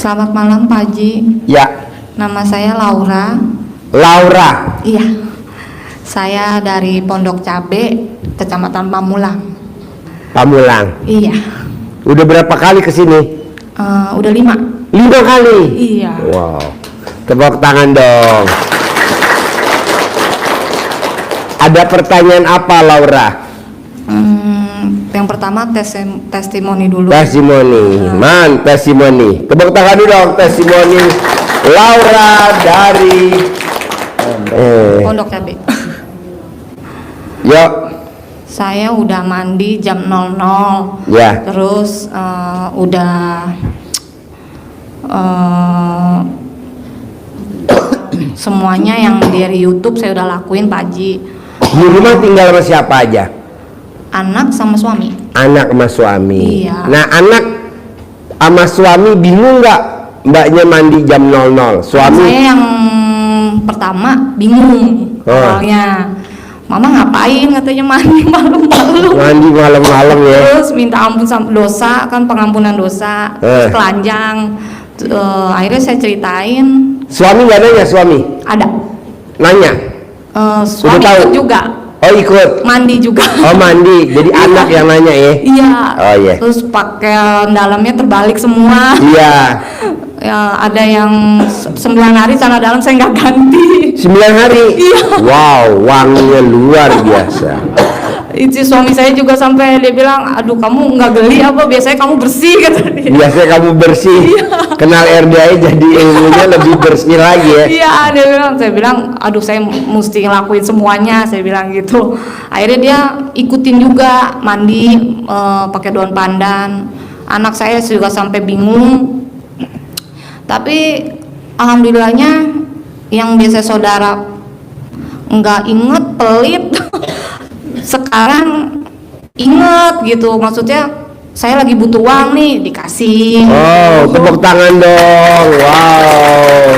Selamat malam Pak Haji. Ya. Nama saya Laura. Laura. Iya. Saya dari Pondok Cabe, Kecamatan Pamulang. Pamulang. Iya. Udah berapa kali kesini? Udah 5. 5 kali? Iya. Wow. Tepuk tangan dong. Ada pertanyaan apa, Laura? Yang pertama testimoni dulu. Testimoni. Testimoni. Tepuk tangan dulu dong, testimoni Laura dari Pondok Cabe. Yuk. Saya udah mandi jam 00. Ya. Terus semuanya yang dari YouTube saya udah lakuin Pak Haji. Di rumah tinggal sama siapa aja? Anak sama suami. Anak sama suami. Iya. Nah, anak sama suami bingung nggak mbaknya mandi jam 00? Suami? Saya yang pertama bingung awalnya. Mama ngapain katanya mandi malam-malam. Mandi malam-malam ya. Terus minta ampun sama dosa, kan pengampunan dosa. Terus telanjang. Akhirnya saya ceritain. Suami nggak nanya suami? Ada. Nanya? Suami tahu? ikut juga. Oh ikut? Mandi juga. Oh mandi, jadi anak yang nanya ya? Iya. Oh iya. Terus pakaian dalamnya terbalik semua. Iya. Ya, ada yang 9 hari celana dalam saya nggak ganti. 9 hari? Iya. Wow, wanginya luar biasa. Itu suami saya juga sampai dia bilang, aduh kamu nggak geli apa, biasanya kamu bersih kata dia. Biasanya kamu bersih. Iya. Kenal RDI jadi ilmunya lebih bersih lagi ya. Iya, saya bilang aduh saya mesti ngelakuin semuanya, saya bilang gitu. Akhirnya dia ikutin juga mandi pakai daun pandan. Anak saya juga sampai bingung. Tapi alhamdulillahnya yang biasa saudara nggak inget, pelit, sekarang inget gitu. Maksudnya saya lagi butuh uang nih, dikasih. Oh, tepuk tangan dong. Wow.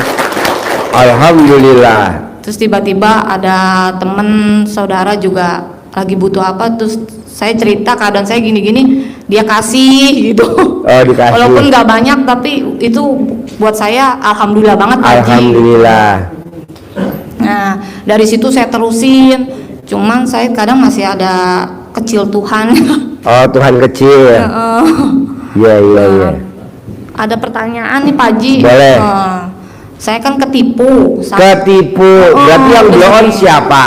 Alhamdulillah. Terus tiba-tiba ada temen saudara juga lagi butuh apa, terus saya cerita keadaan saya gini-gini, dia kasih gitu. Oh, dikasih. Walaupun nggak banyak, tapi itu buat saya alhamdulillah banget. Alhamdulillah. Nah, dari situ saya terusin. Cuman saya kadang masih ada kecil Tuhan. Oh, Tuhan kecil. Iya, iya, iya. Ada pertanyaan nih Pak Haji. Boleh. Saya kan ketipu. Ketipu. Berarti yang blow on siapa?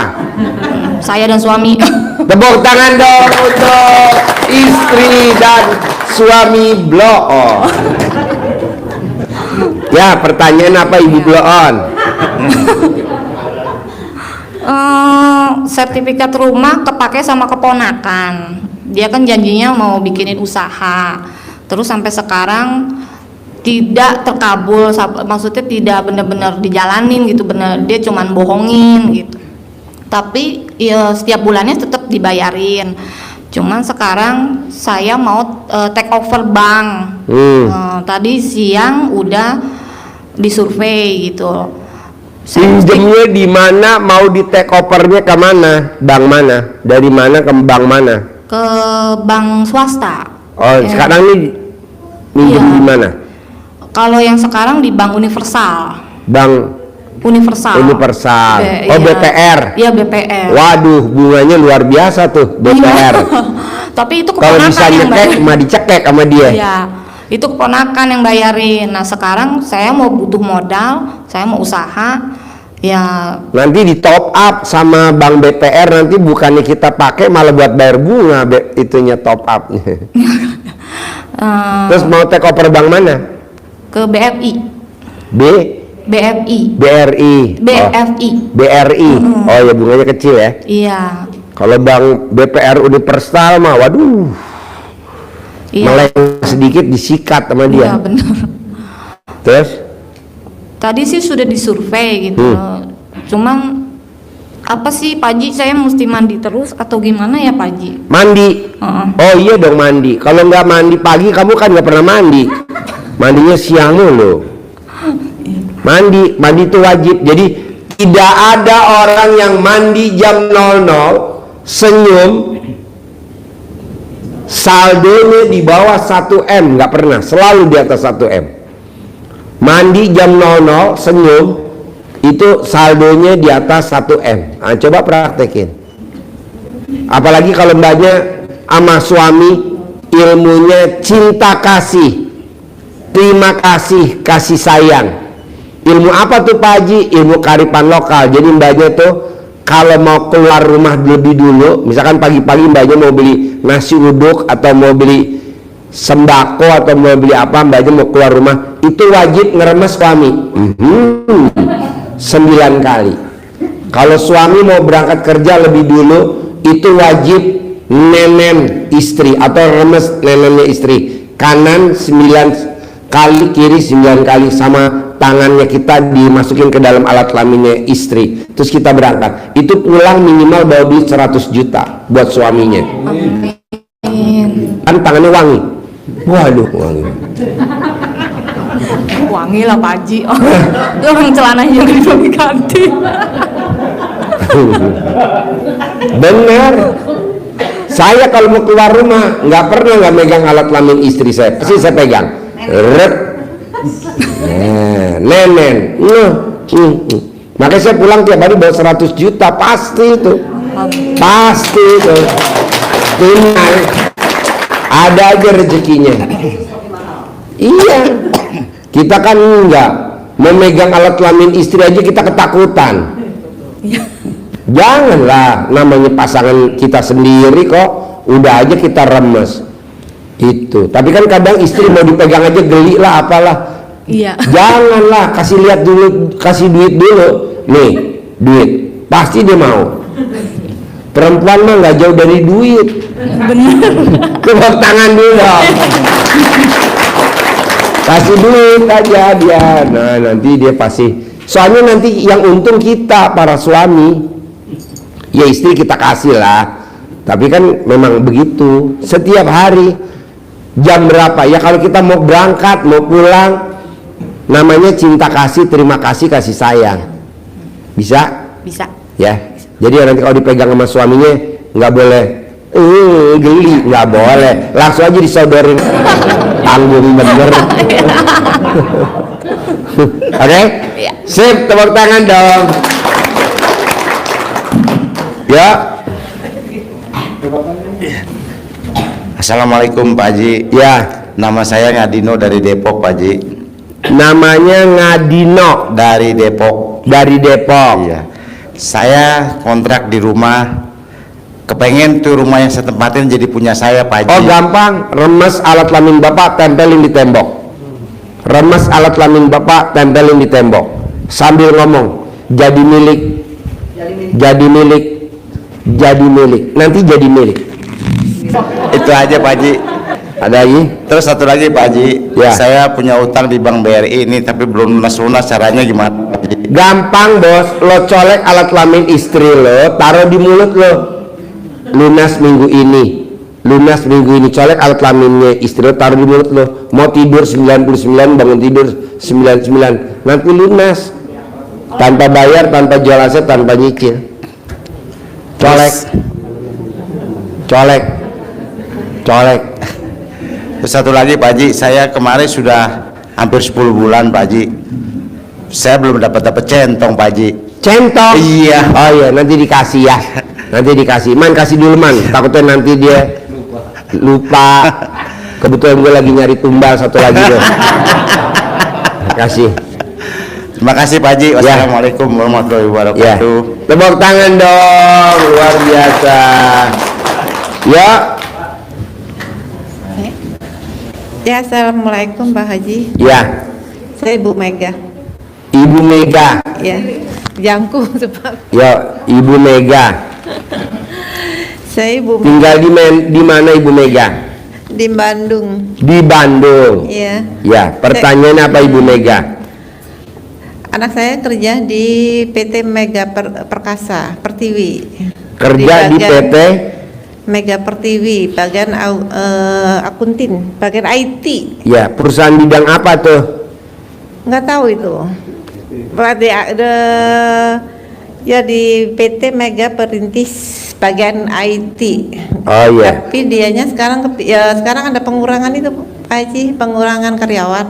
Saya dan suami. Tepuk tangan dong untuk istri dan suami blow on. Ya, pertanyaan apa Ibu blow on? Sertifikat rumah kepake sama keponakan. Dia kan janjinya mau bikinin usaha. Terus sampai sekarang tidak terkabul, maksudnya tidak benar-benar dijalanin gitu, benar dia cuman bohongin gitu. Tapi ya setiap bulannya tetap dibayarin. Cuman sekarang saya mau take over bank. Tadi siang udah disurvei gitu. Pinjemnya di mana, mau di take overnya ke mana? Bank mana? Dari mana ke bank mana? Ke bank swasta. Oh, sekarang ini pinjam di mana? Kalau yang sekarang di Bank Universal. Bank Universal. Oh, BPR. Iya, BPR. Waduh, bunganya luar biasa tuh BPR. Tapi itu kalau keponakan bisa nyekek, mah dicekek sama dia. Iya. Itu keponakan yang bayarin. Nah, sekarang saya mau butuh modal, saya mau usaha. Ya, nanti di top up sama bank BPR, nanti bukannya kita pakai malah buat bayar bunga itunya top upnya. Terus mau take over bank mana? Ke BFI. BFI. BRI. BFI. BRI. Oh ya, bunganya kecil ya. Iya. Kalau bank BPR Universal mah waduh. Iya. Meleng sedikit disikat sama dia. Iya, benar. Terus? Tadi sih sudah disurvei gitu. Cuman apa sih Pak Haji, saya mesti mandi terus atau gimana ya Pak Haji? Mandi. Oh iya dong mandi. Kalau nggak mandi pagi kamu kan nggak pernah mandi. Mandinya siang loh. Mandi itu wajib. Jadi tidak ada orang yang mandi jam 00 senyum saldonya di bawah 1 M, nggak pernah, selalu di atas 1 M. Mandi jam 00 senyum itu saldonya di atas 1M. Nah, coba praktekin. Apalagi kalau mbaknya sama suami ilmunya cinta kasih, terima kasih, kasih sayang. Ilmu apa tuh Pak Haji? Ilmu kearifan lokal. Jadi mbaknya tuh kalau mau keluar rumah lebih dulu, misalkan pagi-pagi mbaknya mau beli nasi uduk atau mau beli sembako atau mau beli apa, mbaknya mau keluar rumah, itu wajib ngeremes suami 9 kali. Kalau suami mau berangkat kerja lebih dulu, itu wajib nenen istri atau remes nenennya istri, kanan 9 kali, kiri 9 kali, sama tangannya kita dimasukin ke dalam alat kelaminnya istri, terus kita berangkat. Itu pulang minimal bawa duit 100 juta buat suaminya. Kan tangannya wangi. Waduh, wangi. Wangi lah Pak Haji. Orang celananya yang diganti. Bener. Saya kalau mau keluar rumah nggak pernah nggak megang alat kelamin istri saya, pasti saya pegang. Ret. Nenen. Makanya saya pulang tiap hari bawa 100 juta pasti itu. Pasti itu. Tenang. Ada aja rezekinya. Iya. Kita kan enggak memegang alat kelamin istri aja kita ketakutan. Janganlah, namanya pasangan kita sendiri kok, udah aja kita remes. Itu. Tapi kan kadang istri mau dipegang aja geli lah apalah. Iya. Janganlah, kasih lihat dulu, kasih duit dulu. Nih, duit. Pasti dia mau. Perempuan mah nggak jauh dari duit. Bener. Tepuk tangan dulu dong. Kasih duit aja dia. Nah, nanti dia pasti. Soalnya nanti yang untung kita para suami. Ya istri kita kasih lah. Tapi kan memang begitu. Setiap hari jam berapa? Ya kalau kita mau berangkat, mau pulang, namanya cinta kasih, terima kasih, kasih sayang. Bisa? Bisa. Ya. Jadi nanti kalau dipegang sama suaminya nggak boleh geli, nggak boleh, langsung aja disodorin. Tanggung bener. Oke? Sip, tepuk tangan dong. Ya. Assalamualaikum Pak Haji. Ya. Nama saya Ngadino dari Depok Pak Haji. Namanya Ngadino Dari Depok. dari Depok. Iya. Saya kontrak di rumah. Kepengen tuh rumah yang saya tempatin jadi punya saya Pak Haji. Oh gampang, remes alat kelamin bapak tempelin di tembok. Remes alat kelamin bapak tempelin di tembok. Sambil ngomong, jadi milik, jadi milik, jadi milik. Nanti jadi milik. Itu aja Pak Haji. Ada lagi? Terus satu lagi Pak Haji. Ya. Saya punya utang di Bank BRI ini tapi belum lunas-lunas, caranya gimana Pak Haji? Gampang bos, lo colek alat kelamin istri lo, taruh di mulut lo. Lunas minggu ini, lunas minggu ini, colek alat kelaminnya istri lo, taruh di mulut lo. Mau tidur 99, bangun tidur 99, nanti lunas. Tanpa bayar, tanpa jual aset, tanpa nyicil. Colek, colek, colek. Terus satu lagi Pak Haji, saya kemarin sudah hampir 10 bulan Pak Haji. Saya belum dapat centong Pak Haji. Centong? Iya. Oh iya, nanti dikasih ya. Nanti dikasih. Man, kasih dulu man. Takutnya nanti dia lupa. Kebetulan gue lagi nyari tumbal satu lagi deh. Kasih. Terima kasih Pak Haji. Wassalamualaikum warahmatullahi Ya. wabarakatuh. Tepuk tangan dong, luar biasa. Ya. Ya, assalamualaikum Pak Haji. Ya. Saya Ibu Mega. Ibu Mega. Ya, jangku Pak. Ya, Ibu Mega. Saya Ibu Tinggal di mana Ibu Mega? di Bandung. Di Bandung. Iya. Ya, pertanyaannya apa Ibu Mega? Anak saya kerja di PT Mega Perkasa Pertiwi. Kerja di bagian PT Mega Pertiwi, bagian akuntin, bagian IT. Ya, perusahaan bidang apa tuh? Nggak tahu itu. Berarti ada ya di PT Mega Perintis bagian IT. Oh iya. Tapi dianya sekarang sekarang ada pengurangan itu Pak Haji, pengurangan karyawan.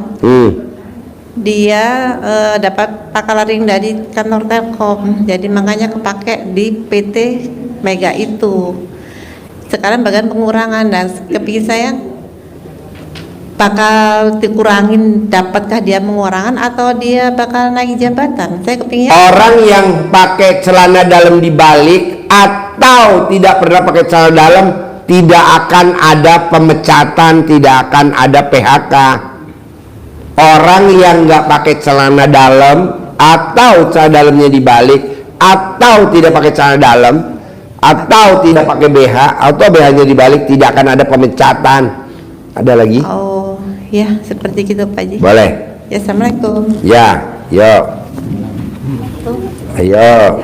dia dapat pakaling dari kantor Telkom, jadi makanya kepake di PT Mega itu. Sekarang bagian pengurangan, dan kepikir saya bakal dikurangin, dapatkah dia mengurangan atau dia bakal naik jabatan? Saya kepingin Orang yang pakai celana dalam dibalik atau tidak pernah pakai celana dalam, tidak akan ada pemecatan, tidak akan ada PHK. Orang yang nggak pakai celana dalam atau celana dalamnya dibalik atau tidak pakai celana dalam atau tidak pakai BH atau BH-nya dibalik, tidak akan ada pemecatan. Ada lagi? oh ya seperti gitu Pak Haji. Boleh? Ya, assalamualaikum. Ya, yuk. Ayo.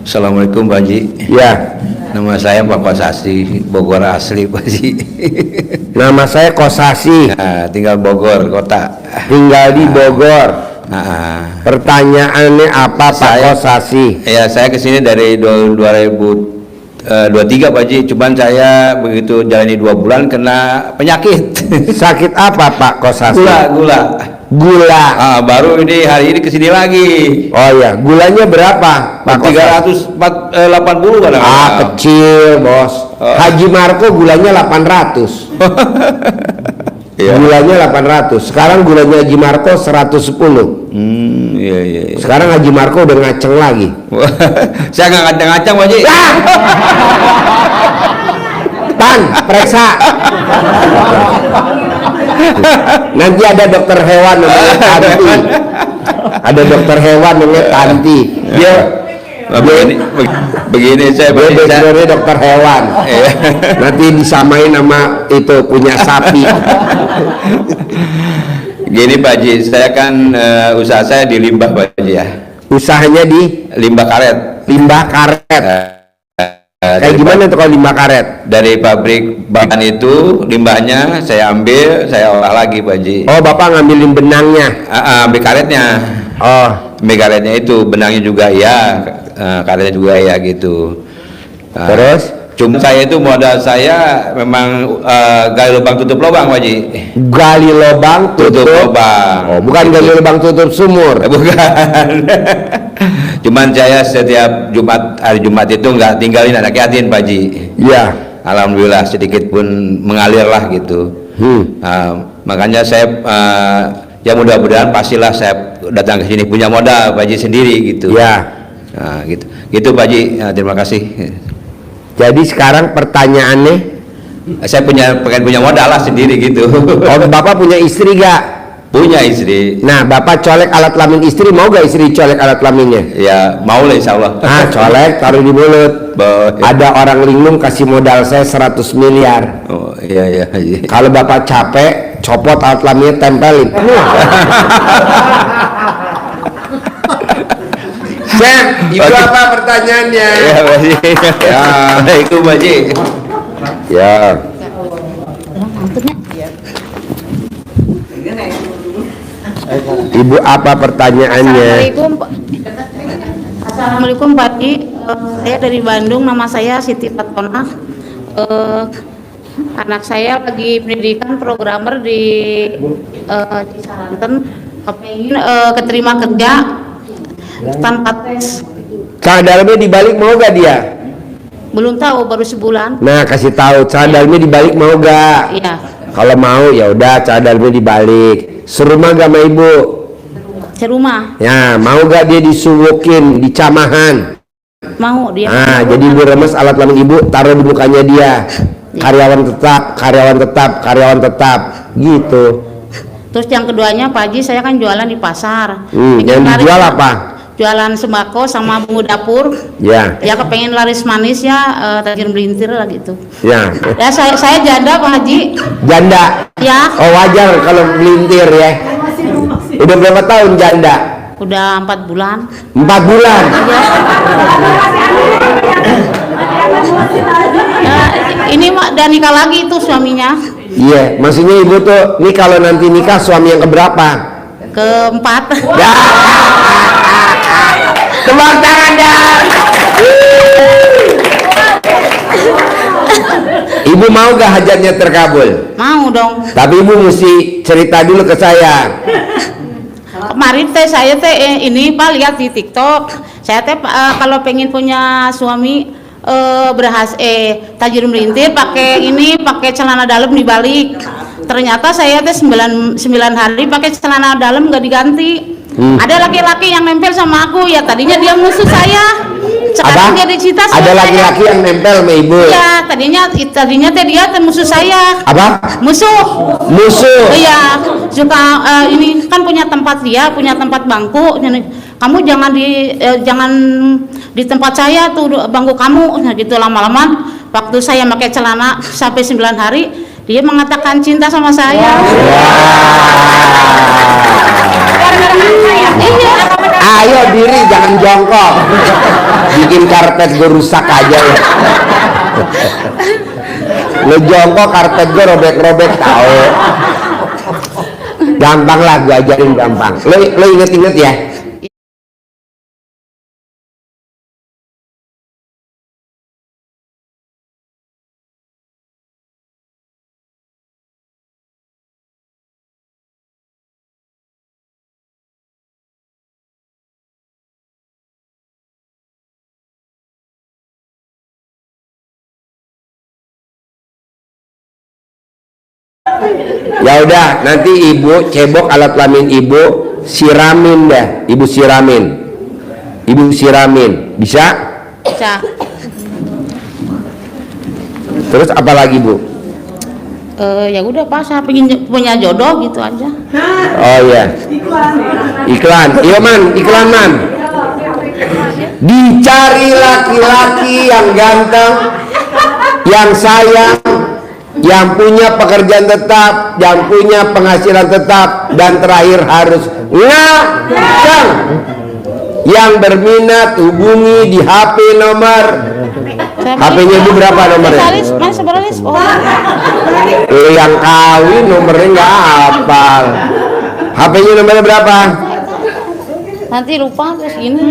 Assalamualaikum Pak Haji. Ya. Nama saya Pak Kosasi, Bogor asli Pak Haji. Nama saya Kosasi, Nah, tinggal Bogor kota. tinggal di Bogor. Pertanyaannya apa Pak Kosasi? Ya, saya kesini dari 2023 Pak Haji. Cuman saya begitu jalani 2 bulan kena penyakit. Sakit apa Pak Kosasi? Gula. Gula. Baru ini hari ini kesini lagi. Oh ya, gulanya berapa Pak Kosasi? 380 kan? Kecil bos. Haji Marco gulanya 800. Iya. Gulanya 800. Sekarang gulanya Haji Marco 110. Iya. Sekarang Haji Marco udah ngaceng lagi. Saya nggak ngacang-ngacang Pak Haji. Tan, periksa. Nanti ada dokter hewan namanya Tanti. Ada dokter hewan namanya Tanti. Dia begini saya sebenarnya dokter hewan. Nanti disamain sama itu punya sapi. Gini Pak Haji, saya kan usaha saya di limbah Pak Haji ya. Usahanya di Limbah karet. limbah karet. Kayak gimana tuh kalau limbah karet? Dari pabrik bahan itu limbahnya saya ambil, saya olah lagi Pak Haji. Oh, Bapak ngambilin benangnya. Ambil karetnya. Oh, Ambil karetnya itu, benangnya juga ya, karetnya juga ya gitu. terus Cuma saya itu modal saya memang gali lubang tutup lubang Pak Haji. gali lubang Tutup lubang. Oh, bukan gali lubang tutup sumur. Bukan. Cuman saya setiap hari Jumat itu nggak tinggalin anak yatim Pak Haji. Iya. Alhamdulillah sedikit pun mengalir lah gitu. Makanya saya ya mudah-mudahan pastilah saya datang ke sini punya modal Pak Haji sendiri gitu. Ya. Nah, gitu Pak Haji. Terima kasih. Jadi sekarang pertanyaannya, Saya pengen punya modal lah sendiri gitu. oh, Bapak punya istri gak? Punya istri. Nah, Bapak colek alat kelamin istri, mau gak istri colek alat kelaminnya? Ya mau lah insya Allah. Colek, taruh di mulut. Ada orang linglung kasih modal saya 100 miliar. Oh iya. Kalau Bapak capek, copot alat kelaminnya, tempelin. Chef, itu apa pertanyaannya? Ya, Pak Haji. Ya, itu Pak Haji. Ya. Ibu, apa pertanyaannya? Assalamualaikum Pak Haji. Saya dari Bandung, nama saya Siti Fatona. Anak saya lagi pendidikan programmer di Cisanten, kepingin keterima kerja tanpa tes. Celana dalamnya dibalik mau gak dia? Belum tahu, baru sebulan. Nah, kasih tahu celana dalamnya dibalik mau gak? Iya. Kalau mau ya udah celana dalamnya dibalik. Serumah gak sama ibu? Serumah. Ya, mau gak dia disuwukin di camahan? Mau dia. Nah, jadi ibu remes alat kelamin ibu taruh di mukanya dia. Karyawan tetap gitu. Terus yang keduanya Pak Haji, saya kan jualan di pasar. Yang dijual apa? Jualan sembako sama bumbu dapur. Ya. Ya kepengen laris manis ya, tajir melintir lah gitu. Ya. Ya saya janda Pak Haji. Janda. Ya. Oh, wajar kalau melintir ya. Udah berapa tahun janda? Udah 4 bulan. 4 bulan. Ya, ini mak dan nikah lagi itu suaminya. Iya, maksudnya ibu tuh, nih kalau nanti nikah suami yang keberapa? Keempat. Ya. Tepuk tangan dah. Ibu mau gak hajatnya terkabul? Mau dong. Tapi ibu mesti cerita dulu ke saya. Kemarin teh saya teh ini Pak lihat di TikTok. Saya teh kalau pengen punya suami tajir melintir pakai celana dalam dibalik. Ternyata saya teh 9 hari pakai celana dalam nggak diganti. Ada laki-laki yang nempel sama aku, ya tadinya dia musuh saya. Sekarang dia dicinta sama Ada laki-laki yang nempel sama ibu? Iya, tadinya teh dia musuh saya. Apa? Musuh. Iya, suka ini kan punya tempat bangku. Kamu jangan di tempat saya tuh bangku kamu. Nah gitu lama-lama waktu saya pakai celana sampai 9 hari dia mengatakan cinta sama saya. Iya. Ayo diri, jangan jongkok. Bikin karpet gue rusak aja ya. Lo jongkok karpet gue robek-robek tahu. Gampang lah, gue ajarin gampang. Lo inget-inget ya. Ya udah, nanti ibu cebok alat kelamin ibu, siramin dah, ibu siramin, bisa? Bisa. Terus apa lagi bu? Ya udah Pak, saya pengen punya jodoh gitu aja. Oh iya, iklan, iya man, iklan man. Dicari laki-laki yang ganteng, yang sayang, yang punya pekerjaan tetap, yang punya penghasilan tetap, dan terakhir harus ngacang. Yang berminat hubungi di HP nomor. HP-nya ibu berapa nomornya? Mana sebenarnya? Yang kawin nomornya nggak hafal. HP-nya nomornya berapa? Nanti lupa terus gini.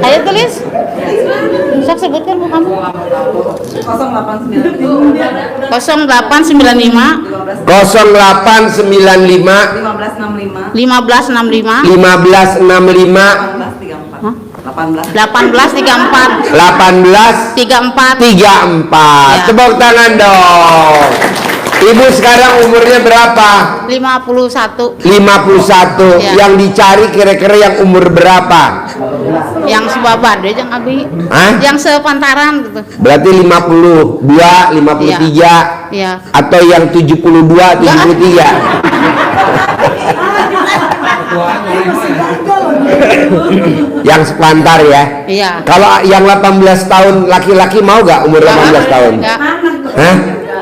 Ayo tulis. Bisa sebutkan Bu kamu. 0895 0895 1565 1834 1834 Ya. Tepuk tangan dong. Ibu sekarang umurnya berapa? 51. 51. Ya. Yang dicari kira-kira yang umur berapa? Yang sebabade yang abi. Hah? Yang sepantaran gitu. Berarti 52, 53 Iya. atau yang 72, 73. Yang sepantar ya. Iya. Kalau yang 18 tahun laki-laki mau gak umur 18 tahun? Enggak. Hah?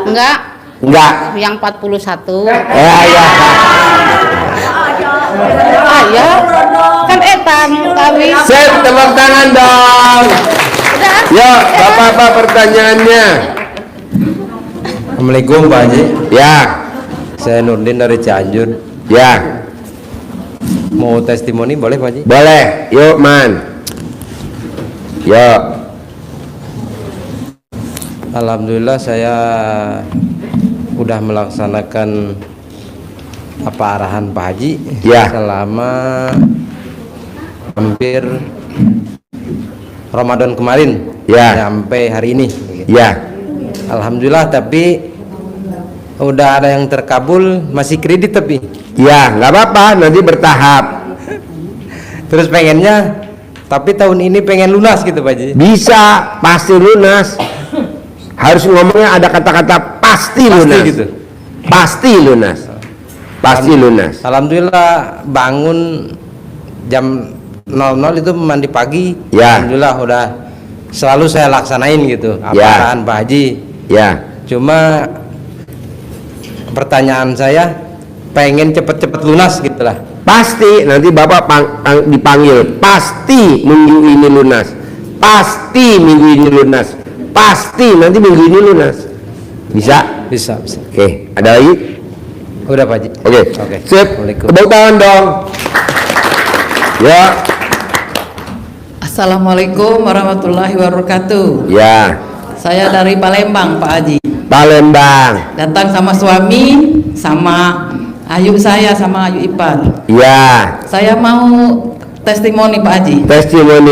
Enggak. Enggak. Yang 41. Ya. Ya. Kan etan kami. Sip, tepuk tangan dong. Yo, bapak-bapak pertanyaannya. Assalamualaikum Pak Haji. Ya, Saya Nurdin dari Cianjur. ya, Mau testimoni boleh Pak Haji? boleh. Yuk, man. Yuk. Alhamdulillah saya udah melaksanakan apa arahan Pak Haji Ya. selama hampir Ramadan kemarin Ya. sampai hari ini. Ya. Alhamdulillah, tapi udah ada yang terkabul, masih kredit tapi Ya, nggak apa-apa, nanti bertahap. terus pengennya, tapi tahun ini pengen lunas gitu Pak Haji. Bisa, pasti lunas. Harus ngomongnya ada kata-kata pasti lunas. gitu. Pasti lunas. Pasti lunas. Alhamdulillah bangun jam 00 itu mandi pagi. Ya. Alhamdulillah udah selalu saya laksanain gitu apa Ya. arahan Pak Haji. Ya. Cuma pertanyaan saya pengen cepet-cepet lunas gitulah. Pasti nanti Bapak dipanggil. Pasti minggu ini lunas. Pasti minggu ini lunas. Pasti nanti minggu ini lunas. Bisa? Bisa. Oke, ada lagi? Udah Pak Haji. Oke. Oke. Sip. Assalamualaikum. Tepuk tangan dong. Ya. Assalamualaikum warahmatullahi wabarakatuh. Ya, Saya dari Palembang, Pak Haji. Palembang. Datang sama suami, sama ayu saya, sama ayu ipar. Ya, Saya mau testimoni, Pak Haji. testimoni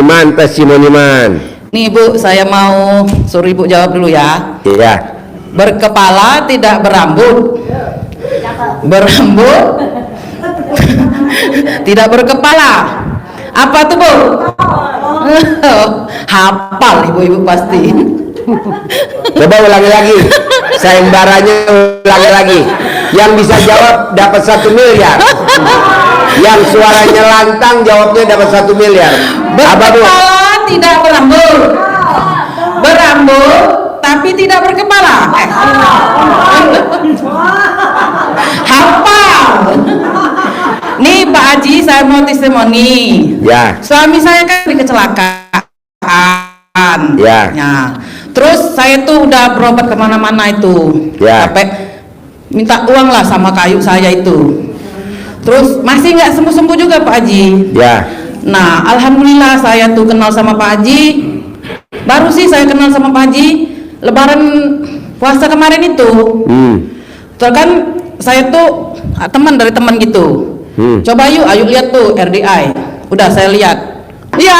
man. Nih Bu, saya mau suruh Ibu jawab dulu ya. Ya, Berkepala tidak berambut. Berambut tidak berkepala. Apa tuh Bu? Hafal ibu-ibu pasti. coba ulangi lagi. Sayembaranya ulangi lagi. Yang bisa jawab dapat 1 miliar. Yang suaranya lantang jawabnya dapat 1 miliar. Apa Bu? Berkepala tidak berambut. Berambut tapi tidak berkepala. Hafal. Nih Pak Haji, saya mau testimoni. Ya. Suami saya kan di kecelakaan. Ya. Terus saya tuh udah berobat kemana-mana itu. Ya. Sampai minta uang lah sama kayu saya itu. Terus masih nggak sembuh-sembuh juga Pak Haji. Ya. Nah, alhamdulillah saya tuh kenal sama Pak Haji. Baru sih saya kenal sama Pak Haji Lebaran puasa kemarin itu. Terus kan saya tuh teman dari teman gitu. Coba yuk, ayo lihat tuh RDI. Udah saya lihat. Iya.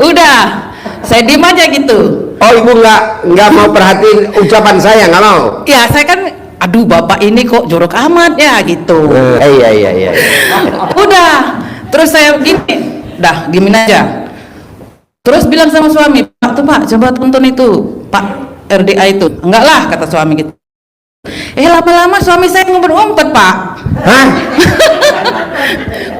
Udah, saya diem aja gitu. Oh, Ibu nggak mau perhatiin ucapan saya, nggak mau? Ya saya kan, aduh bapak ini kok jorok amat ya gitu. Iya. Udah, terus saya gini, dah diemin aja. Terus bilang sama suami, Pak tuh Pak, coba tonton itu, Pak RDI itu. Enggak lah, kata suami gitu. Lama-lama suami saya ngumpet-ngumpet Pak. Hah?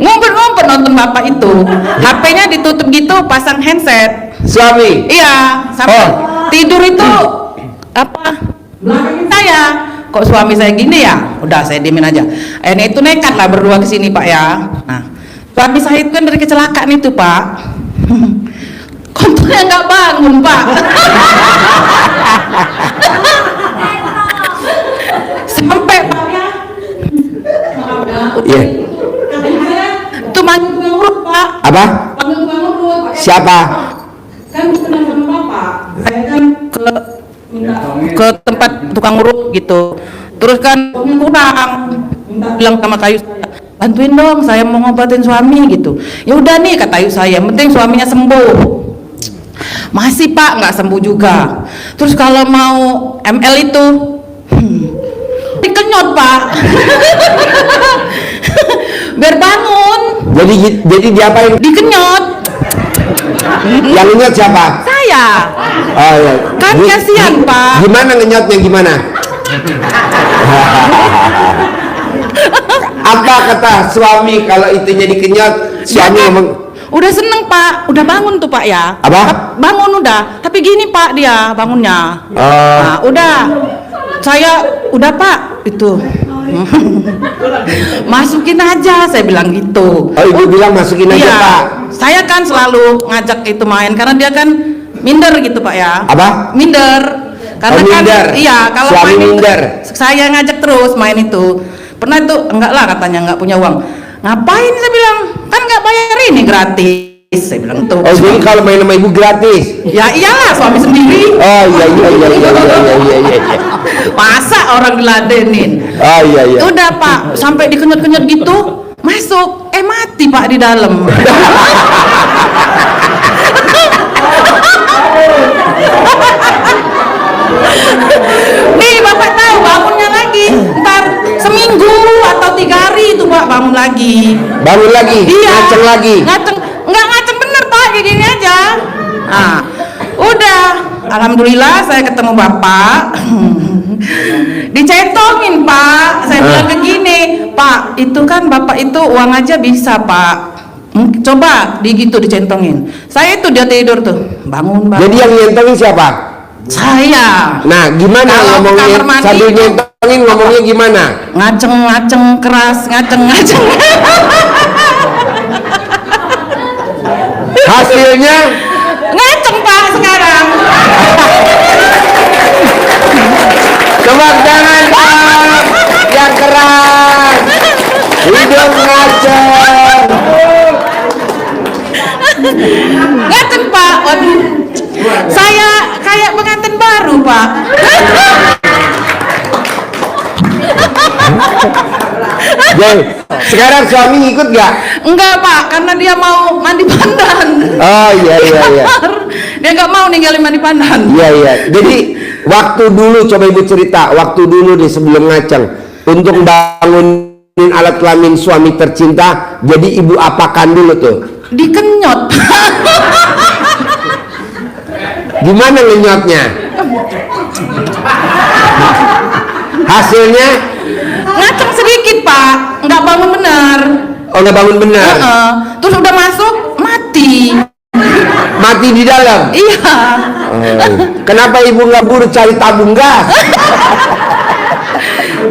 Ngumpet-ngumpet nonton bapak itu. HP-nya ditutup gitu, pasang handset. Suami? Iya, sampai tidur itu apa? Belakangin saya. Kok suami saya gini ya? Udah saya diemin aja. Akhirnya itu nekat lah berdua ke sini Pak ya. Nah, suami saya itu kan dari kecelakaan itu Pak. Kontaknya nggak bangun Pak. Sampai Pak ya. Iya. Itu manggil tukang urut Pak. Apa? Panggil tukang urut. Siapa? Kan bukan sama bapak. Saya kan ke tempat tukang urut gitu. Terus kan kurang. Bilang sama kayu saya, bantuin dong, saya mau ngobatin suami gitu. Ya udah nih kata kayu saya, yang penting suaminya sembuh. Masih Pak nggak sembuh juga. Terus kalau mau ML itu dikenyot Pak. Biar bangun. Jadi diapain? Dikenyot. Yang ingat siapa? Saya. Oh iya. Kan kasihan Pak. Gimana ngenyotnya gimana? Apa kata suami kalau itunya dikenyot? Suami ngomong, udah seneng Pak, udah bangun tuh Pak ya. Apa? Bangun udah, tapi gini Pak dia bangunnya. Nah, udah. Saya udah Pak itu. Masukin aja, saya bilang gitu. Oh, Ibu bilang masukin aja iya, Pak. Saya kan selalu ngajak itu main karena dia kan minder gitu Pak ya. Apa? Minder. Karena Oh, minder. kan iya kalau Suami main minder. itu saya ngajak terus main itu. Pernah itu enggak lah katanya nggak punya uang. Ngapain saya bilang? Kan nggak bayar ini gratis. Saya bilang tuh. Oh, jadi kalau main sama Ibu gratis? Ya iyalah suami sendiri. Oh iya. Masa orang diladenin? Oh iya. Udah Pak, sampai dikenyot-kenyot gitu, masuk, mati Pak di dalam. Nih Bapak tahu bangunnya lagi, ntar seminggu atau 3 hari itu Pak bangun lagi. Bangun lagi? Iya. Ngaceng lagi? Ngaceng, nggak ngaceng bener Pak, kayak gini aja. Nah, udah, alhamdulillah saya ketemu Bapak. Dicentongin Pak, saya bilang ke gini, Pak, itu kan Bapak itu uang aja bisa Pak. Coba gitu dicentongin. Saya itu dia tidur tuh, bangun. Jadi yang nyentongin siapa? Saya. Nah, gimana Kalau ngomongnya? kamar mandi Sambil itu- nyentongin ngomongnya gimana? Ngaceng keras, ngaceng. Hasilnya? Ngaceng Pak sekarang. Tepuk tangan Pak yang keras. Hidung ngaceng. Jadi, sekarang suami ikut gak? Enggak Pak, karena dia mau mandi pandan. Oh iya. Dia nggak mau ninggalin mandi pandan. Iya. Jadi waktu dulu, coba ibu cerita, waktu dulu nih sebelum ngaceng, untuk bangunin alat kelamin suami tercinta, jadi ibu apakan dulu tuh? Dikenyot. Gimana ngenyotnya? Hasilnya? Ngaceng sedikit Pak, nggak bangun benar. Oh, nggak bangun benar. Terus udah masuk mati. Mati di dalam. Iya. Kenapa ibu nggak buru cari tabung gas?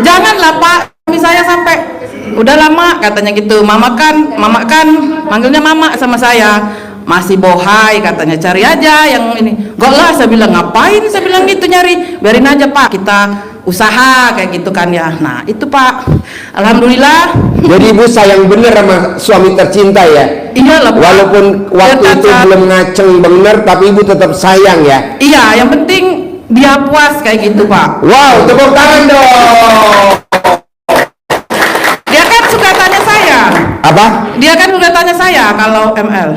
Janganlah Pak, suami saya sampai udah lama katanya gitu. Mama kan manggilnya mama sama saya. Masih bohai katanya, cari aja yang ini. Enggak lah, saya bilang ngapain, saya bilang gitu nyari. Biarin aja Pak, kita usaha kayak gitu kan ya. Nah itu Pak, alhamdulillah. Jadi ibu sayang bener sama suami tercinta ya? Iya lah Pak. Walaupun waktu itu belum ngaceng bener, tapi ibu tetap sayang ya? Iya, yang penting dia puas kayak gitu Pak. Wow, tepuk tangan dong. Dia kan suka tanya saya. Apa? Dia kan udah tanya saya kalau ML.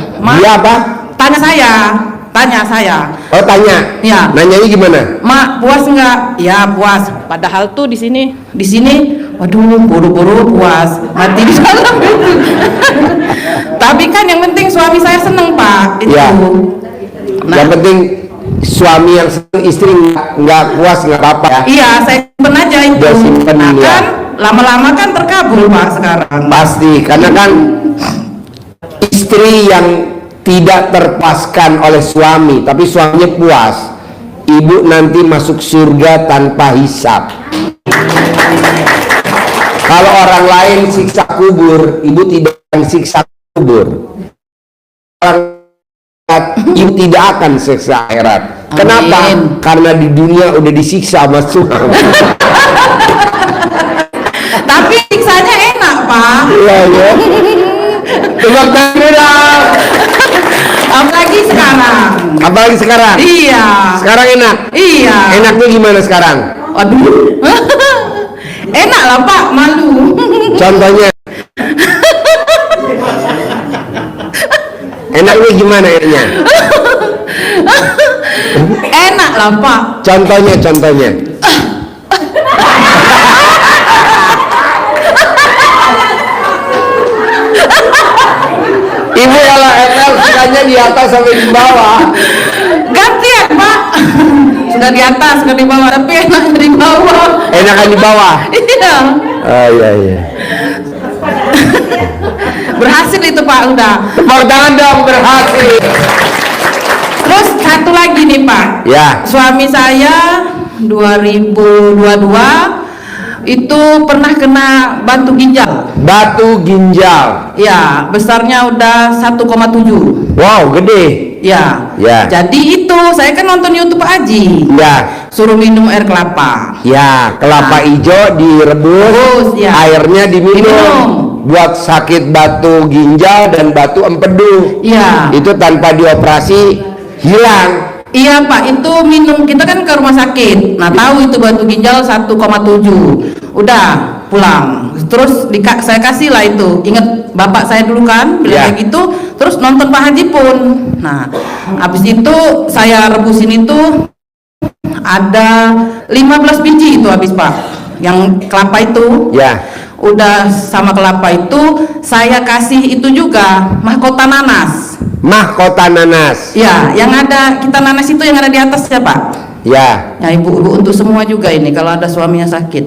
Dia apa? Tanya saya. Oh tanya? Ya. Nanyanya gimana? Mak puas nggak? Ya puas. Padahal tuh di sini, waduh buru-buru puas, mati di dalam. Tapi kan yang penting suami saya seneng Pak. Itu. Ya. Nah, Yang penting suami yang seneng, istri nggak puas nggak apa-apa ya? iya, saya simpen aja itu. Dia simpen, Nah, ya. kan lama-lama kan terkabul Pak sekarang. Pasti, karena kan istri yang tidak terpuaskan oleh suami, tapi suaminya puas, ibu nanti masuk surga tanpa hisap. Kalau orang lain siksa kubur, ibu tidak akan siksa kubur. Ibu tidak akan siksa akhirat. Kenapa? Karena di dunia udah disiksa sama suami. Tapi siksanya enak Pak. Iya. Tebak tangan dong. Apalagi sekarang. Iya. Sekarang enak. Iya. Enaknya gimana sekarang? Aduh. Enak lah Pak, malu. Contohnya. Enaknya gimana enaknya? Enak lah Pak. Contohnya. Ibu kalau ML sukanya di atas sampai di bawah. Gantian Pak. Sudah di atas, sudah di bawah, tapi enaknya di bawah. Enakan di bawah. Iya. Oh iya. Berhasil itu Pak, udah. Tepuk tangan dong, berhasil. Terus satu lagi nih Pak. Ya. Suami saya 2022 itu pernah kena batu ginjal. Batu ginjal. Ya, besarnya udah 1,7. Wow, gede. Ya. Ya. Jadi itu saya kan nonton YouTube Aji. Ya. Suruh minum air kelapa. Ya, kelapa hijau direbus, ya. airnya diminum. Buat sakit batu ginjal dan batu empedu. Iya. Itu tanpa dioperasi hilang. Iya Pak, itu minum, kita kan ke rumah sakit. Nah tahu itu batu ginjal 1,7. Udah pulang. Terus saya kasih lah itu. Ingat bapak saya dulu kan bilang Ya. kayak gitu. Terus nonton Pak Haji pun. Nah, habis itu saya rebusin itu ada 15 biji itu habis Pak. Yang kelapa itu. Ya. Udah sama kelapa itu saya kasih itu juga mahkota nanas. Mahkota nanas. Ya, yang ada kita nanas itu yang ada di atas ya Pak. Ya. Ya ibu-ibu untuk semua juga ini kalau ada suaminya sakit.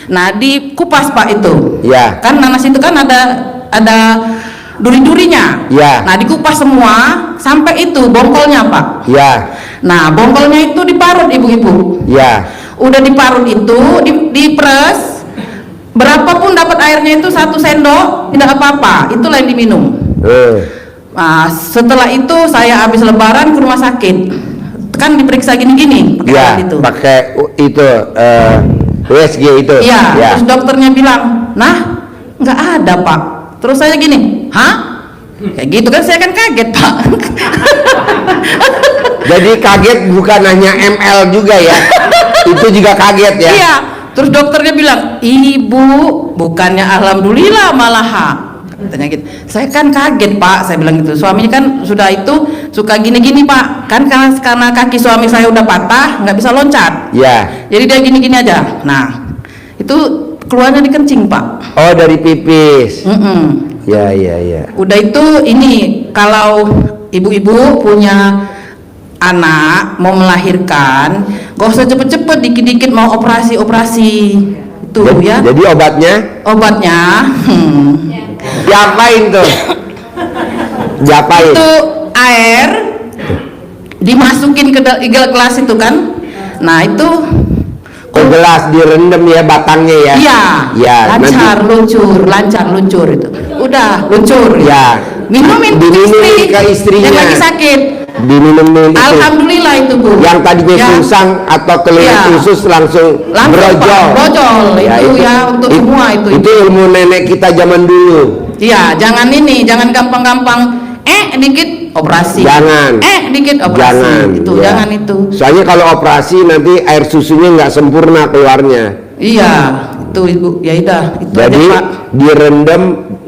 Nah dikupas Pak itu. Ya. Kan nanas itu kan ada duri-durinya. Ya. Nah dikupas semua sampai itu bongkolnya Pak. Ya. Nah bongkolnya itu diparut ibu-ibu. Ya. Udah diparut itu diperes. Berapapun dapat airnya itu 1 sendok tidak apa-apa. Itulah yang diminum. Nah, setelah itu saya habis lebaran ke rumah sakit. Kan diperiksa gini-gini pakai Ya. alat itu. Pakai itu USG itu. Iya, Ya. terus dokternya bilang, nah nggak ada Pak. Terus saya gini, hah? Kayak gitu kan saya kan kaget Pak. Jadi kaget bukan hanya ML juga ya. Itu juga kaget ya. Iya, terus dokternya bilang, ibu bukannya alhamdulillah malah katanya gitu. Saya kan kaget Pak, saya bilang gitu. Suaminya kan sudah itu suka gini-gini Pak, kan karena kaki suami saya udah patah, nggak bisa loncat. Ya. Jadi dia gini-gini aja. Nah, itu keluarnya di kencing Pak. Oh, dari pipis. Ya. Udah itu ini kalau ibu-ibu punya anak mau melahirkan, gak usah cepet-cepet, dikit-dikit mau operasi itu ya. Jadi Obatnya diapain tuh? Diapain? itu air dimasukin ke gelas itu kan. Nah itu Ke gelas direndam ya batangnya ya. iya, Ya, lancar luncur itu. Udah luncur. Ya. Minumin Diminumin ke istrinya. yang lagi sakit. Diminumin itu. Alhamdulillah itu Bu. Yang tadinya Ya. susang atau kelihatan Ya. usus langsung Langsung, brojol. Pak, brojol. Itu ya, untuk semua itu. Itu ilmu nenek kita zaman dulu. Iya, jangan jangan gampang-gampang dikit operasi. Jangan. Dikit operasi. Jangan. Itu, Ya. jangan itu. Soalnya kalau operasi nanti air susunya nggak sempurna keluarnya. Iya, itu Ibu. Ya udah, itu Jadi aja Pak. direndam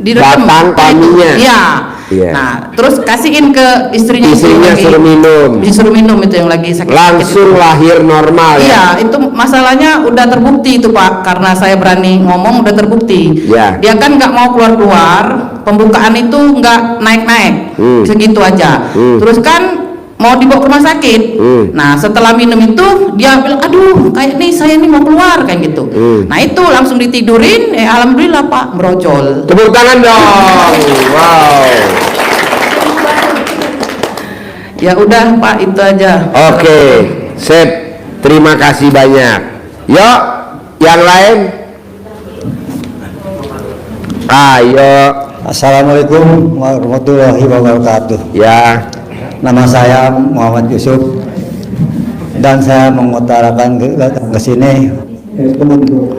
batang kaminya. Iya. Iya. Nah, terus kasihin ke istrinya itu Istrinya lagi- suruh minum. Disuruh minum itu yang lagi sakit. Langsung lahir normal ya. Iya, itu masalahnya udah terbukti itu Pak, karena saya berani ngomong udah terbukti. Ya. Dia kan nggak mau keluar-keluar, pembukaan itu nggak naik-naik, segitu aja. Terus kan mau dibawa ke rumah sakit. Nah, setelah minum itu dia bilang, aduh, kayak nih saya nih mau keluar kayak gitu. Nah itu langsung ditidurin, alhamdulillah Pak, brojol. Tepuk tangan dong. Wow. Ya udah Pak, itu aja. Oke, sip. Terima kasih banyak. Yuk, yang lain. Ayo. Assalamualaikum warahmatullahi wabarakatuh. Ya. Nama saya Muhammad Yusuf dan saya mengutarakan ke sini untuk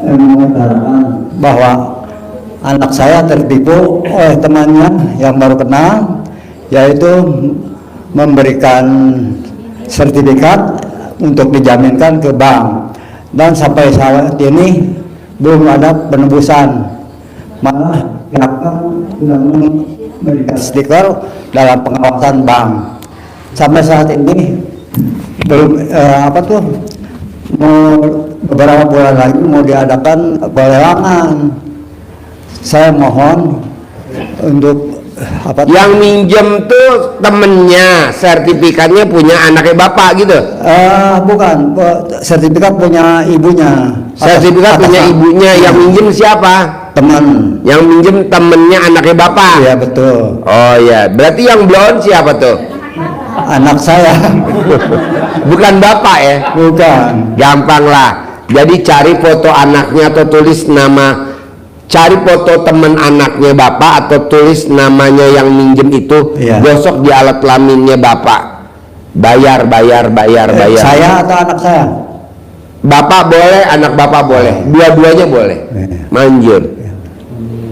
mengutarakan bahwa anak saya tertipu oleh temannya yang baru kenal, yaitu memberikan sertifikat untuk dijaminkan ke bank, dan sampai saat ini belum ada penebusan. Malah pihak bank sudah memberikan stiker dalam pengawasan bank. Sampai saat ini belum beberapa bulan lagi mau diadakan pelelangan. Saya mohon untuk Yang minjem tuh temennya, sertifikatnya punya anaknya bapak gitu. bukan, sertifikat punya ibunya. Sertifikat punya ibunya, yang minjem siapa? Teman. Yang minjem temennya anaknya bapak. Iya betul. Oh ya, berarti yang blon siapa tuh? Anak saya. Bukan bapak ya? Bukan. Gampang lah. Jadi cari foto anaknya atau tulis nama, cari foto temen anaknya bapak atau tulis namanya yang minjem itu, Iya. gosok di alat kelaminnya bapak. Bayar. Saya atau anak saya? Bapak boleh, anak bapak boleh, dua-duanya boleh. Manjur.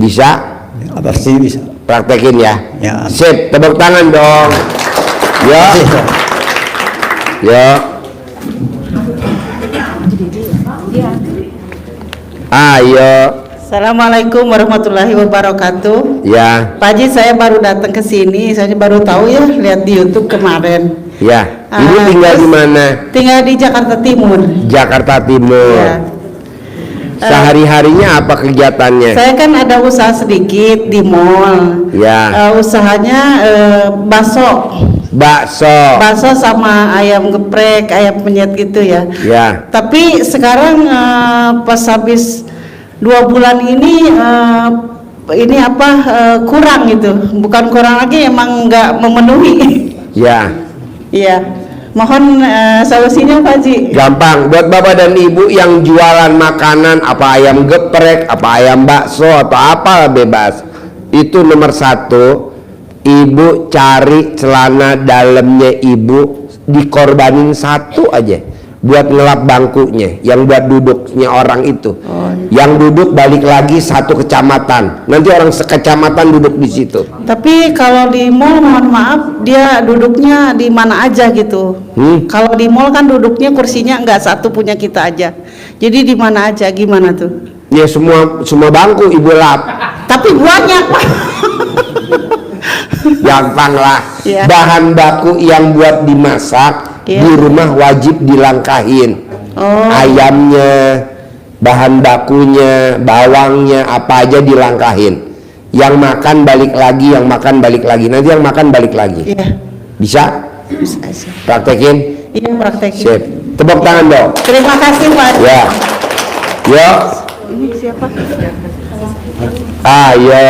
Bisa? Pasti bisa. Praktekin ya. Ya. Sip, tepuk tangan dong. Ya. Ya. Ayo. Assalamualaikum warahmatullahi wabarakatuh. Ya. Pak Haji, saya baru datang ke sini, saya baru tahu ya, lihat di YouTube kemarin. Ya. Ibu tinggal di mana? Tinggal di Jakarta Timur. Jakarta Timur. Ya. Sehari-harinya apa kegiatannya? Saya kan ada usaha sedikit di mall. Ya. Usahanya bakso sama ayam geprek, ayam penyet gitu ya. Ya. Tapi sekarang pas habis 2 bulan ini kurang gitu, bukan kurang lagi, emang nggak memenuhi. Ya. Iya, mohon solusinya Pak Haji. Gampang, buat bapak dan ibu yang jualan makanan, apa ayam geprek, apa ayam bakso, atau apa bebas. Itu nomor 1, ibu cari celana dalamnya ibu, dikorbanin 1 aja buat ngelap bangkunya, yang buat duduknya orang itu. Yang duduk balik lagi 1 kecamatan, nanti orang sekecamatan duduk di situ. Tapi kalau di mall, mohon maaf, dia duduknya di mana aja gitu. Kalau di mall kan duduknya kursinya nggak 1 punya kita aja. Jadi di mana aja, gimana tuh? Ya semua bangku ibu lap. Tapi banyak. Gampang lah. Iya. Bahan baku yang buat dimasak Iya. di rumah wajib dilangkahin. Oh. Ayamnya, bahan bakunya, bawangnya, apa aja dilangkahin. Yang makan balik lagi, yang makan balik lagi. Nanti yang makan balik lagi. Iya. Bisa? Bisa aja. Praktekin? Iya, praktekin. Sip. Tepuk tangan dong. Terima kasih Pak. Ya. Yuk. Ini siapa? Ayo.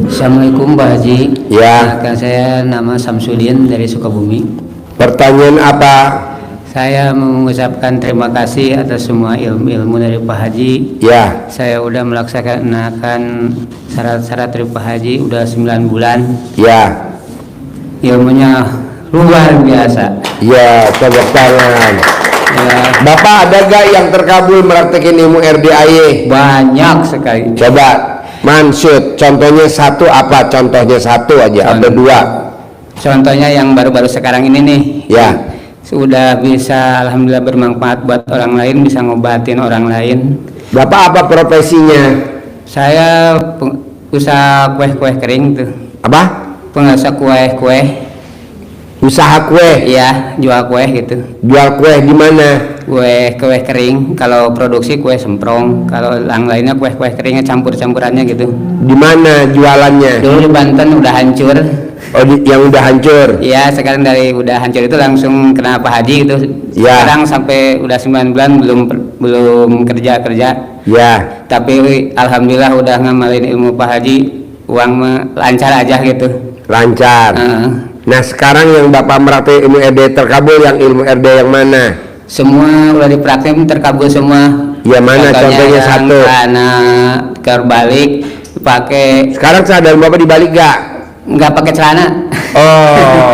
Assalamualaikum Pak Haji. Ya. Perkenalkan, saya nama Samsudin dari Sukabumi. Pertanyaan apa? Saya mengucapkan terima kasih atas semua ilmu-ilmu dari Pak Haji. Ya. Saya udah melaksanakan syarat-syarat dari Pak Haji udah 9 bulan. Ya. Ilmunya luar biasa. Ya, tepuk tangan. Ya, Bapak ada gak yang terkabul meraktekin ilmu RDAY? banyak sekali. Coba Mansud, contohnya satu apa? Contohnya satu aja, ada dua. Contohnya yang baru-baru sekarang ini nih. Ya. Sudah bisa alhamdulillah bermanfaat buat orang lain, bisa ngobatin orang lain. Bapak apa profesinya? Saya usaha kue-kue kering tuh. Apa? Pengusaha kue-kue. Usaha kue? Iya, jual kue gitu. Jual kue di mana? Kue kering. Kalau produksi kue semprong. Kalau yang lainnya kue keringnya campur-campurannya gitu. Di mana jualannya? Dulu di Banten udah hancur. Oh, yang udah hancur? Iya, sekarang dari udah hancur itu langsung kena Pak Haji gitu. Ya. Sekarang sampai udah 9 bulan belum kerja. Ya. Tapi alhamdulillah udah ngamalin ilmu Pak Haji, uang lancar aja gitu. Lancar. Nah, sekarang yang Bapak meraktekin ilmu RD terkabul, yang ilmu RD yang mana? Semua udah dipraktekin terkabul semua. Ya, mana contohnya yang satu? Celana terbalik pakai. Sekarang sadar Bapak dibalik gak? Nggak pakai celana. Oh.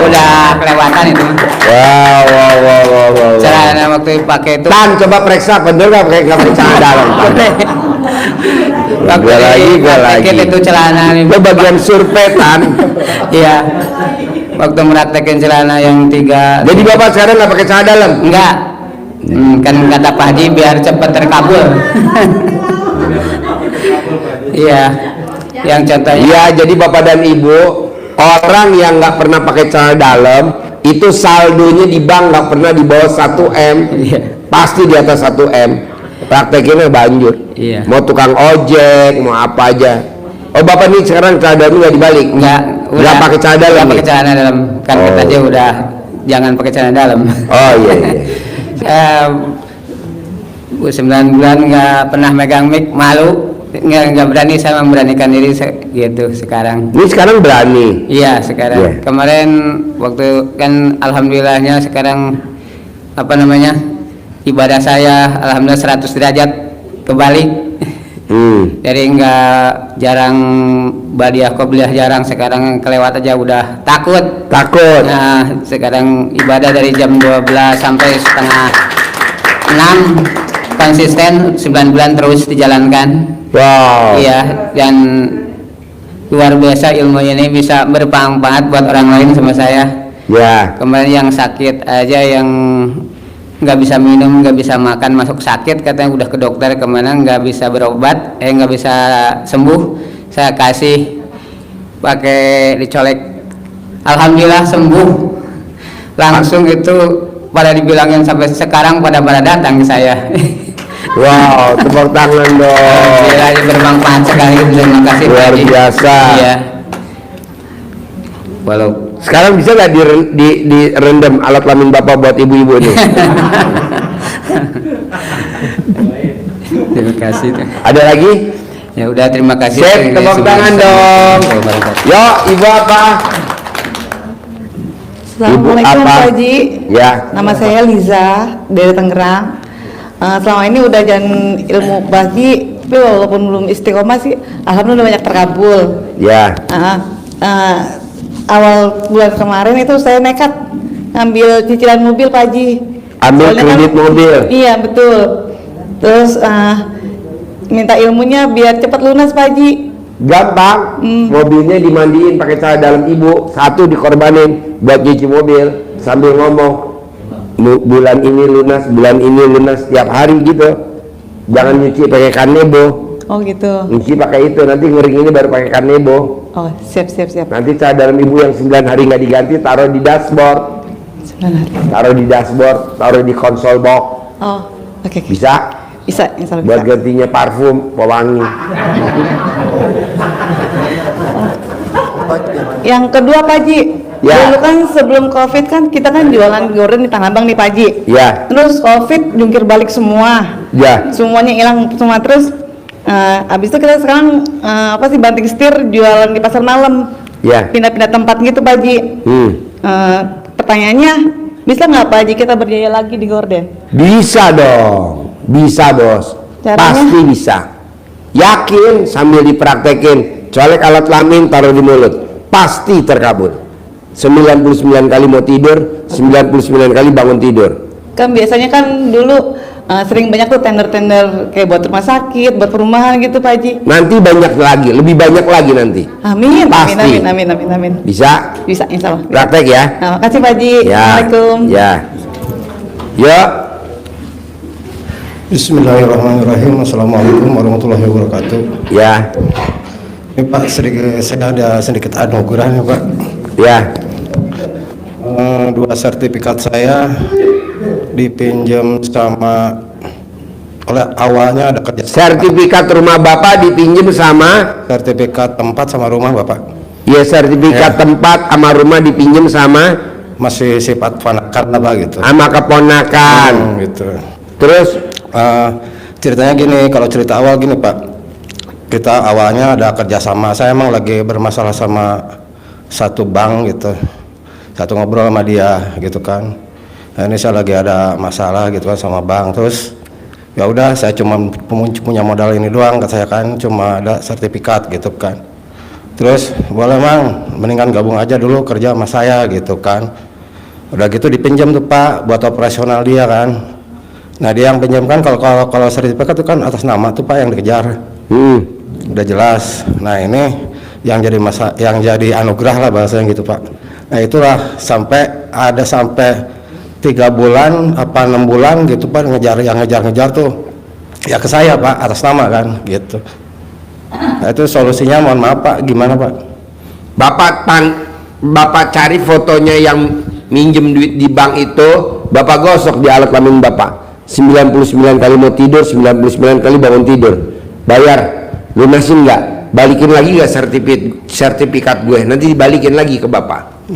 Udah kelewatan itu. Wow. Celana waktu pakai itu. Tan, coba periksa bener nggak pakai celana dalam? Waktu Gua lagi. itu celana nih. Lo bagian survei Tan. Iya. Waktu meraktekin celana yang 3. Jadi Bapak sekarang nggak pakai celana dalam? Enggak. Kan kata Pak Haji biar cepat terkabul. Iya. Yang contohnya. Iya, jadi Bapak dan Ibu, orang yang nggak pernah pakai celana dalam itu saldonya di bank nggak pernah di bawah 1 M. Iya. Pasti di atas 1 M. Praktekinnya banjur. Iya. Mau tukang ojek, mau apa aja. Oh, Bapak nih sekarang celana dalamnya nggak dibalik? Nggak pakai celana dalam. Nggak pakai nih? celana dalam. Kan Oh. kita aja udah jangan pakai celana dalam. Oh iya. Saya 9 bulan nggak pernah megang mic, malu, nggak berani. Saya memberanikan diri gitu sekarang. Ini sekarang berani. Iya sekarang. Yeah. Kemarin waktu kan alhamdulillahnya sekarang apa namanya ibadah saya alhamdulillah 100 derajat kebalik. Jadi nggak jarang badiah qobliyah jarang, sekarang kelewat aja udah takut. Nah sekarang ibadah dari jam 12 sampai setengah 6 konsisten 9 bulan terus dijalankan. Wow. Iya, dan luar biasa ilmu ini bisa bermanfaat buat orang lain sama saya. Ya. Kemarin yang sakit aja, yang nggak bisa minum, nggak bisa makan, masuk sakit, katanya udah ke dokter kemana, nggak bisa berobat, nggak bisa sembuh. Saya kasih pakai dicolek, alhamdulillah sembuh. Langsung itu pada dibilangin sampai sekarang pada datang ke saya. Wow, tepuk tangan dong. Alhamdulillah bermanfaat sekali, terima kasih. Luar biasa. Iya. Walau sekarang bisa nggak direndam alat kelamin Bapak buat ibu-ibu ini? Terima kasih. Ada lagi? Ya udah, terima kasih. Sip, tepuk tangan dong. Yo, Ibu apa? Assalamualaikum apa? Pak Haji. Ya. Nama saya Liza dari Tangerang. Selama ini udah jalan ilmu Pak Haji, tapi walaupun belum istiqomah sih, alhamdulillah banyak terkabul. Ya. Awal bulan kemarin itu saya nekat ngambil cicilan mobil Pak Haji. Ambil Soalnya kredit mobil. Iya betul. Terus minta ilmunya biar cepat lunas Pak Haji. Gampang. Mobilnya dimandiin pakai celana dalam ibu, satu dikorbanin buat cuci mobil sambil ngomong, bulan ini lunas tiap hari gitu. Jangan nyuci pakai kanebo. Oh gitu. Nyuci pakai itu, nanti ngering ini baru pakai kanebo. Oh siap. Nanti cadar ibu yang 9 hari nggak diganti taruh di dashboard. 9 hari. Taruh di dashboard, taruh di konsol box. Oh oke. Bisa? Bisa, insya Allah Buat bisa. gantinya parfum, pewangi. Yang kedua Pak Haji, Ya. dulu kan sebelum COVID kan kita kan jualan gorden di Tanah Abang nih Pak Haji. Ya, Terus COVID jungkir balik semua, ya. semuanya hilang semua. Terus habis itu kita sekarang banting setir jualan di pasar malam, Ya. pindah-pindah tempat gitu Pak Haji. Pertanyaannya, bisa nggak Pak Haji kita berjaya lagi di gorden? Bisa dong. Bisa bos. Caranya? Pasti bisa. Yakin sambil dipraktekin. Colek alat kelamin taruh di mulut. Pasti terkabul. 99 kali mau tidur, 99 kali bangun tidur. Kan biasanya kan dulu sering banyak tuh tender-tender kayak buat rumah sakit, buat perumahan gitu Pak Haji. Nanti banyak lagi, lebih banyak lagi nanti. Amin, Pasti. amin. Bisa? Bisa, insya Allah. Praktek ya. Nah, makasih Pak Haji. Ya. Assalamualaikum. Ya. Ya. Bismillahirrahmanirrahim. Assalamualaikum warahmatullahi wabarakatuh. Ya. Ini Pak, saya ada sedikit anugerah nih Pak. Ya. 2 sertifikat saya dipinjam sama awalnya ada kerja. Sertifikat rumah Bapak dipinjam sama? Sertifikat tempat sama rumah Bapak. Ya, sertifikat tempat sama rumah dipinjam sama? Masih sifat ponakan lah Pak gitu. Sama keponakan. Gitu. Terus ceritanya gini, kalau cerita awal gini Pak, kita awalnya ada kerjasama. Saya emang lagi bermasalah sama satu bank gitu, satu ngobrol sama dia gitu kan. Nah, ini saya lagi ada masalah gitu kan sama bank. Terus ya udah, saya cuma punya modal ini doang, kata saya kan, cuma ada sertifikat gitu kan. Terus boleh Mang, mendingan gabung aja dulu kerja sama saya gitu kan. Udah gitu dipinjam tuh Pak buat operasional dia kan. Nah dia yang pinjamkan, kalau sertifikat itu kan atas nama tuh Pak yang dikejar. Udah jelas. Nah ini yang jadi anugerah lah bahasanya gitu Pak. Nah itulah sampai 3 bulan apa 6 bulan gitu Pak, ngejar tuh ya ke saya Pak atas nama kan gitu. Nah itu solusinya, mohon maaf Pak, gimana Pak? Bapak cari fotonya yang minjem duit di bank itu, Bapak gosok di alat kelamin Bapak. 99 kali mau tidur, 99 kali bangun tidur. Bayar, lunasin nggak? Balikin lagi nggak sertifikat gue? Nanti dibalikin lagi ke Bapak.